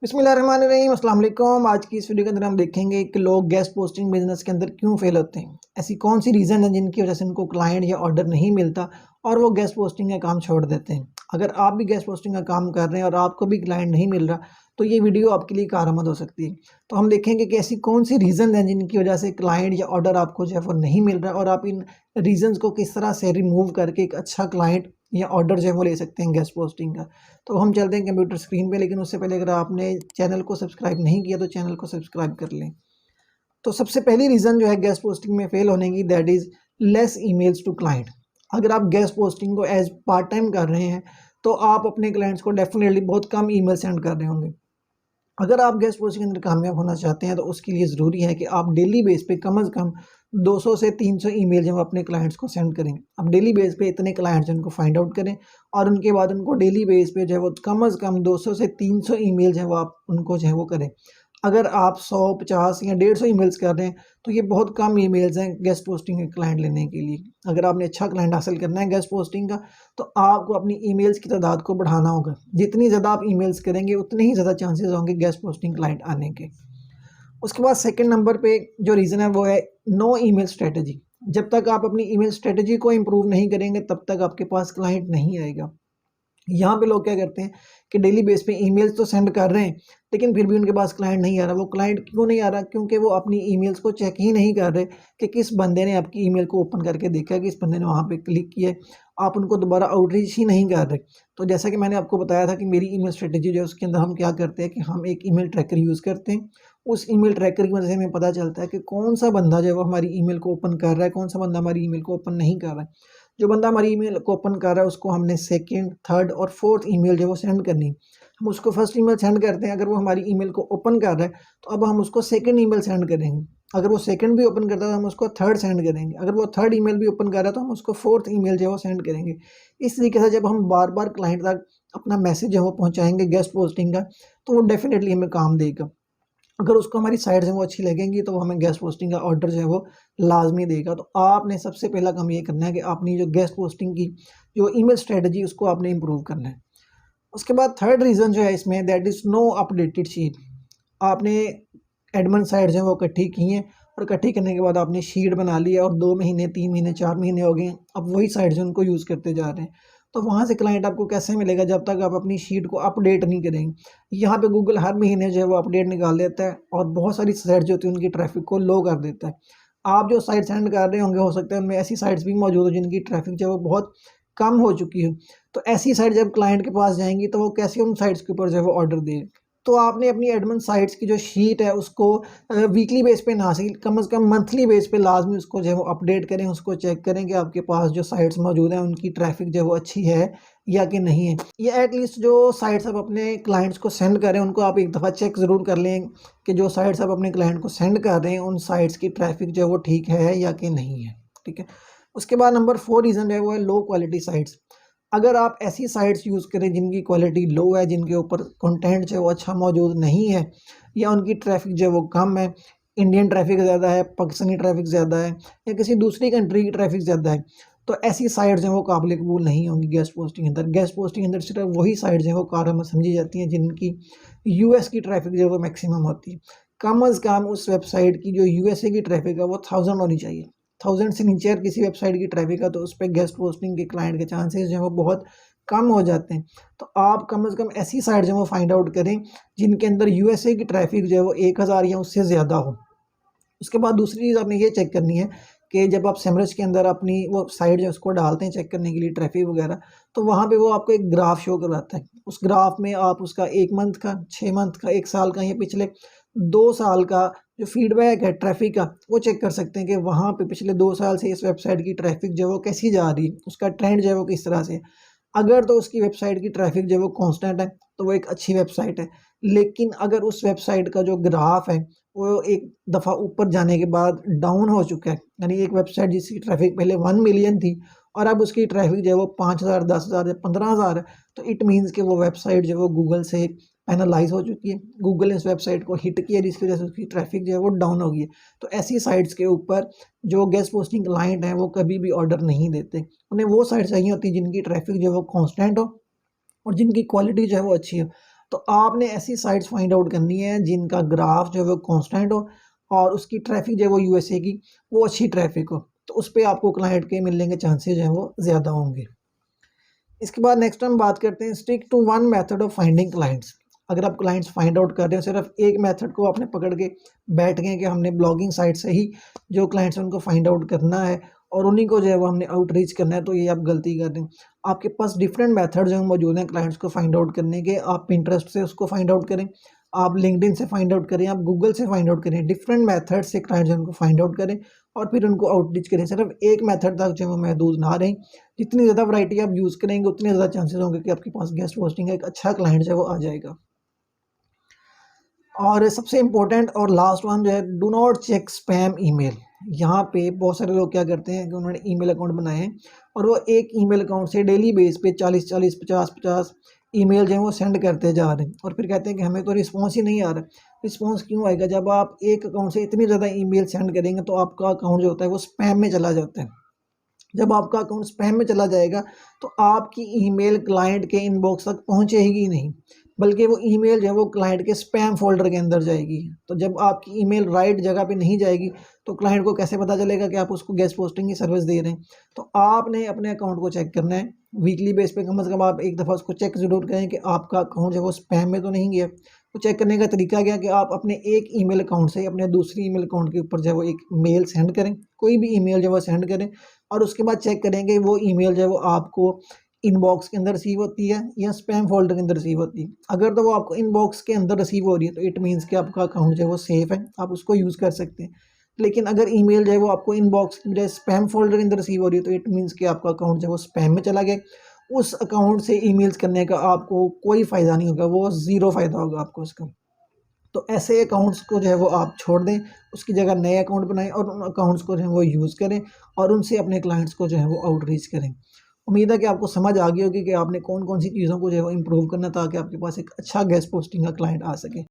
बिस्मिल्लाहिर्रहमानिर्रहीम अस्सलाम वालेकुम। आज की इस वीडियो के अंदर हम देखेंगे कि लोग गेस्ट पोस्टिंग बिजनेस के अंदर क्यों फेल होते हैं। ऐसी कौन सी रीज़न है जिनकी वजह से उनको क्लाइंट या ऑर्डर नहीं मिलता और वो गेस्ट पोस्टिंग का काम छोड़ देते हैं। अगर आप भी गेस्ट पोस्टिंग का काम कर रहे हैं और आपको भी क्लाइंट नहीं मिल रहा तो ये वीडियो आपके लिए कारआमद हो सकती है। तो हम देखेंगे कि ऐसी कौन सी रीज़न है जिनकी वजह से क्लाइंट या ऑर्डर आपको जो है वो नहीं मिल रहा और आप इन रीज़न्स को किस तरह से रिमूव करके एक अच्छा क्लाइंट या ऑर्डर जो है वो ले सकते हैं गेस्ट पोस्टिंग का। तो हम चलते हैं कंप्यूटर स्क्रीन पे, लेकिन उससे पहले अगर आपने चैनल को सब्सक्राइब नहीं किया तो चैनल को सब्सक्राइब कर लें। तो सबसे पहली रीज़न जो है गेस्ट पोस्टिंग में फेल होने की, that is less emails to client. अगर आप गेस्ट पोस्टिंग को एज पार्ट टाइम कर रहे हैं तो आप अपने क्लाइंट्स को डेफिनेटली बहुत कम ईमेल सेंड कर रहे होंगे। अगर आप गेस्ट पोस्टिंग के अंदर कामयाब होना चाहते हैं तो उसके लिए ज़रूरी है कि आप डेली बेस पे कम से कम 200 से 300 ईमेल जो है अपने क्लाइंट्स को सेंड करें। अब डेली बेस पे इतने क्लाइंट्स उनको फाइंड आउट करें और उनके बाद उनको डेली बेस पे जो है वो कम से कम 200 से 300 ईमेल जो है वो आप उनको जो है वो करें। अगर आप 100, 50 या 150 ईमेल्स कर रहे हैं तो ये बहुत कम ईमेल्स हैं गेस्ट पोस्टिंग के क्लाइंट लेने के लिए। अगर आपने अच्छा क्लाइंट हासिल करना है गेस्ट पोस्टिंग का तो आपको अपनी ईमेल्स की तादाद को बढ़ाना होगा। जितनी ज़्यादा आप ईमेल्स करेंगे उतने ही ज़्यादा चांसेस होंगे गेस्ट पोस्टिंग क्लाइंट आने के। उसके बाद सेकंड नंबर पे जो रीज़न है वो है नो ईमेल स्ट्रेटजी। जब तक आप अपनी ईमेल स्ट्रेटजी को इम्प्रूव नहीं करेंगे तब तक आपके पास क्लाइंट नहीं आएगा। यहाँ पे लोग क्या करते हैं कि डेली बेस पे ईमेल्स तो सेंड कर रहे हैं लेकिन फिर भी उनके पास क्लाइंट नहीं आ रहा। वो क्लाइंट क्यों नहीं आ रहा? क्योंकि वो अपनी ईमेल्स को चेक ही नहीं कर रहे कि किस बंदे ने आपकी ईमेल को ओपन करके देखा, किस बंदे ने वहाँ पे क्लिक किया है। आप उनको दोबारा आउटरीच ही नहीं कर रहे। तो जैसा कि मैंने आपको बताया था कि मेरी ईमेल स्ट्रेटजी जो है उसके अंदर हम क्या करते हैं कि हम एक ईमेल ट्रैकर यूज़ करते हैं। उस ईमेल ट्रैकर की वजह से हमें पता चलता है कि कौन सा बंदा जो है वो हमारी ईमेल को ओपन कर रहा है, कौन सा बंदा हमारी ईमेल को ओपन नहीं कर रहा है। जो बंदा हमारी ईमेल को ओपन कर रहा है उसको हमने सेकंड, थर्ड और फोर्थ ईमेल जो है वो सेंड करनी है। हम उसको फर्स्ट ईमेल सेंड करते हैं, अगर वो हमारी ईमेल को ओपन कर रहा है तो अब हम उसको सेकंड ईमेल सेंड करेंगे। अगर वो सेकंड भी ओपन करता है तो हम उसको थर्ड सेंड करेंगे। अगर वो थर्ड ईमेल भी ओपन कर रहा है तो हम उसको फोर्थ ईमेल जो है वो सेंड करेंगे। इस तरीके से जब हम बार-बार क्लाइंट तक अपना मैसेज जो है वो पहुँचाएँगे गेस्ट पोस्टिंग का तो वो डेफ़िनेटली हमें काम देगा। अगर उसको हमारी साइट्स हैं वो अच्छी लगेंगी तो वो हमें गेस्ट पोस्टिंग का ऑर्डर जो है वो लाज़मी देगा। तो आपने सबसे पहला काम ये करना है कि अपनी जो गेस्ट पोस्टिंग की जो ईमेल स्ट्रेटजी उसको आपने इम्प्रूव करना है। उसके बाद थर्ड रीज़न जो है इसमें, that is no updated sheet. आपने एडमिन साइट जो है वो इकट्ठी की हैं और इकट्ठी करने के बाद आपने शीट बना ली है और 2 महीने, 3 महीने, 4 महीने हो गए हैं, अब वही साइट जो उनको यूज़ करते जा रहे हैं। तो वहाँ से क्लाइंट आपको कैसे मिलेगा जब तक आप अपनी शीट को अपडेट नहीं करेंगे। यहाँ पे गूगल हर महीने जो है वो अपडेट निकाल देता है और बहुत सारी साइट जो होती है उनकी ट्रैफ़िक को लो कर देता है। आप जो साइट सेंड कर रहे होंगे हो सकता है उनमें ऐसी साइट्स भी मौजूद हो जिनकी ट्रैफ़िक जो है वो बहुत कम हो चुकी हो। तो ऐसी साइट जब क्लाइंट के पास जाएँगी तो वो कैसे उन साइट्स के ऊपर जो है वो ऑर्डर दें। तो आपने अपनी एडमिन साइट्स की जो शीट है उसको वीकली बेस पे ना सही कम से कम मंथली बेस पे लाज़मी उसको जो है वो अपडेट करें, उसको चेक करें कि आपके पास जो साइट्स मौजूद हैं उनकी ट्रैफ़िक जो है वो अच्छी है या कि नहीं है। या एटलीस्ट जो साइट्स आप अपने क्लाइंट्स को सेंड कर रहे हैं उनको आप एक दफ़ा चेक ज़रूर कर लें कि जो साइट्स आप अपने क्लाइंट को सेंड कर रहे हैं उन साइट्स की ट्रैफ़िक जो है वो ठीक है या कि नहीं है, ठीक है। उसके बाद नंबर 4 रीज़न है वो है लो क्वालिटी साइट्स। अगर आप ऐसी साइट्स यूज़ करें जिनकी क्वालिटी लो है, जिनके ऊपर कंटेंट जो है वो अच्छा मौजूद नहीं है या उनकी ट्रैफ़िक जो है वो कम है, इंडियन ट्रैफ़िक ज़्यादा है, पाकिस्तानी ट्रैफ़िक ज़्यादा है या किसी दूसरी कंट्री की ट्रैफ़िक ज़्यादा है, तो ऐसी साइट्स जो हैं वो काबिल कबूल नहीं होंगी गेस्ट पोस्टिंग के अंदर। गेस्ट पोस्टिंग के अंदर सिर्फ़ वही साइट्स जो हैं वो कारगर समझी जाती हैं जिनकी यूएस की ट्रैफ़िक जो है वो मैक्सिमम होती है। कम से कम उस वेबसाइट की जो यूएसए की ट्रैफ़िक है वो 1000 होनी चाहिए। 1000 से नीचे अगर किसी वेबसाइट की ट्रैफ़िक है तो उस पे गेस्ट पोस्टिंग के क्लाइंट के चांसेस जो हैं वो बहुत कम हो जाते हैं। तो आप कम से कम ऐसी साइट जो है वो फाइंड आउट करें जिनके अंदर यूएसए की ट्रैफ़िक जो है वो 1000 या उससे ज़्यादा हो। उसके बाद दूसरी चीज़ आपने ये चेक करनी है कि जब आप सेमरज के अंदर अपनी वो साइट जो है उसको डालते हैं चेक करने के लिए ट्रैफ़िक वगैरह, तो वहाँ पे वो आपको एक ग्राफ शो करवाता है। उस ग्राफ में आप उसका 1 मंथ का, 6 मंथ का, 1 साल का या पिछले 2 साल का जो फीडबैक है ट्रैफ़िक का, वो चेक कर सकते हैं कि वहाँ पे पिछले 2 साल से इस वेबसाइट की ट्रैफ़िक जो है वो कैसी जा रही है, उसका ट्रेंड जो है वो किस तरह से है। अगर तो उसकी वेबसाइट की ट्रैफ़िक जो है वो कांस्टेंट है, तो वो एक अच्छी वेबसाइट है। लेकिन अगर उस वेबसाइट का जो ग्राफ है, वो एक दफ़ा ऊपर जाने के बाद डाउन हो चुका है, यानी एक वेबसाइट जिसकी ट्रैफ़िक पहले 1 मिलियन थी और अब उसकी ट्रैफ़िक जो है वो 5000, 10,000 या 15,000 है, तो इट मीन्स कि वो वेबसाइट जो है वो गूगल से पेनलाइज़ हो चुकी है। गूगल ने इस वेबसाइट को हिट किया जिसकी वजह से उसकी ट्रैफ़िक जो है वो डाउन हो गई है। तो ऐसी साइट्स के ऊपर जो गेस्ट पोस्टिंग क्लाइंट हैं वो कभी भी ऑर्डर नहीं देते। उन्हें वो साइट चाहिए होती है जिनकी ट्रैफ़िक जो है वो कांस्टेंट हो और जिनकी क्वालिटी जो है वो अच्छी हो। तो आपने ऐसी साइट्स फाइंड आउट करनी है जिनका ग्राफ जो है वो कांस्टेंट हो और उसकी ट्रैफिक जो है वो यूएसए की वो अच्छी ट्रैफिक हो, तो उस पर आपको क्लाइंट के मिलने के चांसेस जो है वो ज़्यादा होंगे। इसके बाद नेक्स्ट हम बात करते हैं stick to one method of finding clients. अगर आप क्लाइंट्स फाइंड आउट कर रहे हो सिर्फ एक मेथड को आपने पकड़ के बैठ गए कि हमने ब्लॉगिंग साइट से ही जो क्लाइंट्स हैं उनको फाइंड आउट करना है और उन्हीं को जो है वो हमने आउटरीच करना है, तो ये आप गलती कर रहे हैं। आपके पास डिफरेंट मेथड जो मौजूद हैं क्लाइंट्स को फाइंड आउट करने के। आप पिंटरेस्ट से उसको फाइंड आउट करें, आप लिंक्डइन से फाइंड आउट करें, आप गूगल से फाइंड आउट करें, डिफरेंट मेथड से क्लाइंट्स उनको फाइंड आउट करें और फिर उनको आउटरीच करें। सिर्फ एक मेथड तक जो है वो महदूद ना रहें। जितनी ज़्यादा वैरायटी आप यूज़ करेंगे उतने ज़्यादा चांसेस होंगे कि आपके पास गेस्ट पोस्टिंग का एक अच्छा क्लाइंट जो है वो आ जाएगा। और सबसे इम्पोर्टेंट और लास्ट वन जो है, do not check spam email. यहाँ पे बहुत सारे लोग क्या करते हैं कि उन्होंने ईमेल अकाउंट बनाए हैं और वो एक ईमेल अकाउंट से डेली बेस पे 40-40, 50-50 ईमेल जो है वो सेंड करते जा रहे हैं और फिर कहते हैं कि हमें तो रिस्पॉन्स ही नहीं आ रहा। रिस्पॉन्स क्यों आएगा? जब आप एक अकाउंट से इतनी ज़्यादा ईमेल सेंड करेंगे तो आपका अकाउंट जो होता है वो स्पैम में चला जाता है। जब आपका अकाउंट स्पैम में चला जाएगा तो आपकी ईमेल क्लाइंट के इनबॉक्स तक पहुंचेगी नहीं, बल्कि वो ईमेल जो है वो क्लाइंट के स्पैम फोल्डर के अंदर जाएगी। तो जब आपकी ईमेल राइट जगह पे नहीं जाएगी तो क्लाइंट को कैसे पता चलेगा कि आप उसको गेस्ट पोस्टिंग की सर्विस दे रहे हैं? तो आपने अपने अकाउंट को चेक करना है वीकली बेस पे, कम से कम आप एक दफ़ा उसको चेक ज़रूर करें कि आपका अकाउंट जो है वो स्पैम में तो नहीं गया। तो चेक करने का तरीका क्या कि आप अपने एक ईमेल अकाउंट से अपने दूसरी ईमेल अकाउंट के ऊपर जो है वो एक मेल सेंड करें, कोई भी ईमेल जो है वो सेंड करें और उसके बाद चेक करेंगे वो ईमेल जो है वो आपको इनबॉक्स के अंदर रिसीव होती है या स्पैम फोल्डर के अंदर रिसीव होती है। अगर तो वो आपको इनबॉक्स के अंदर रिसीव हो रही है तो इट मीन्स कि आपका अकाउंट जो है वो सेफ़ है, आप उसको यूज़ कर सकते हैं। लेकिन अगर ईमेल जो है वो आपको इनबॉक्स की बजाय स्पैम फोल्डर के अंदर रिसीव हो रही है तो इट मीन्स कि आपका अकाउंट जो है वो स्पैम में चला गया। उस अकाउंट से ईमेल्स करने का आपको कोई फ़ायदा नहीं होगा, वो ज़ीरो फ़ायदा होगा आपको उसका। तो ऐसे अकाउंट्स को जो है वो आप छोड़ दें, उसकी जगह नए अकाउंट बनाएं और उन अकाउंट्स को जो है वो यूज़ करें और उनसे अपने क्लाइंट्स को जो है वो आउटरीच करें। उम्मीद है कि आपको समझ आ गई होगी कि आपने कौन-कौन सी चीज़ों को जो है वो इम्प्रूव करना ताकि आपके पास एक अच्छा गेस्ट पोस्टिंग का क्लाइंट आ सके।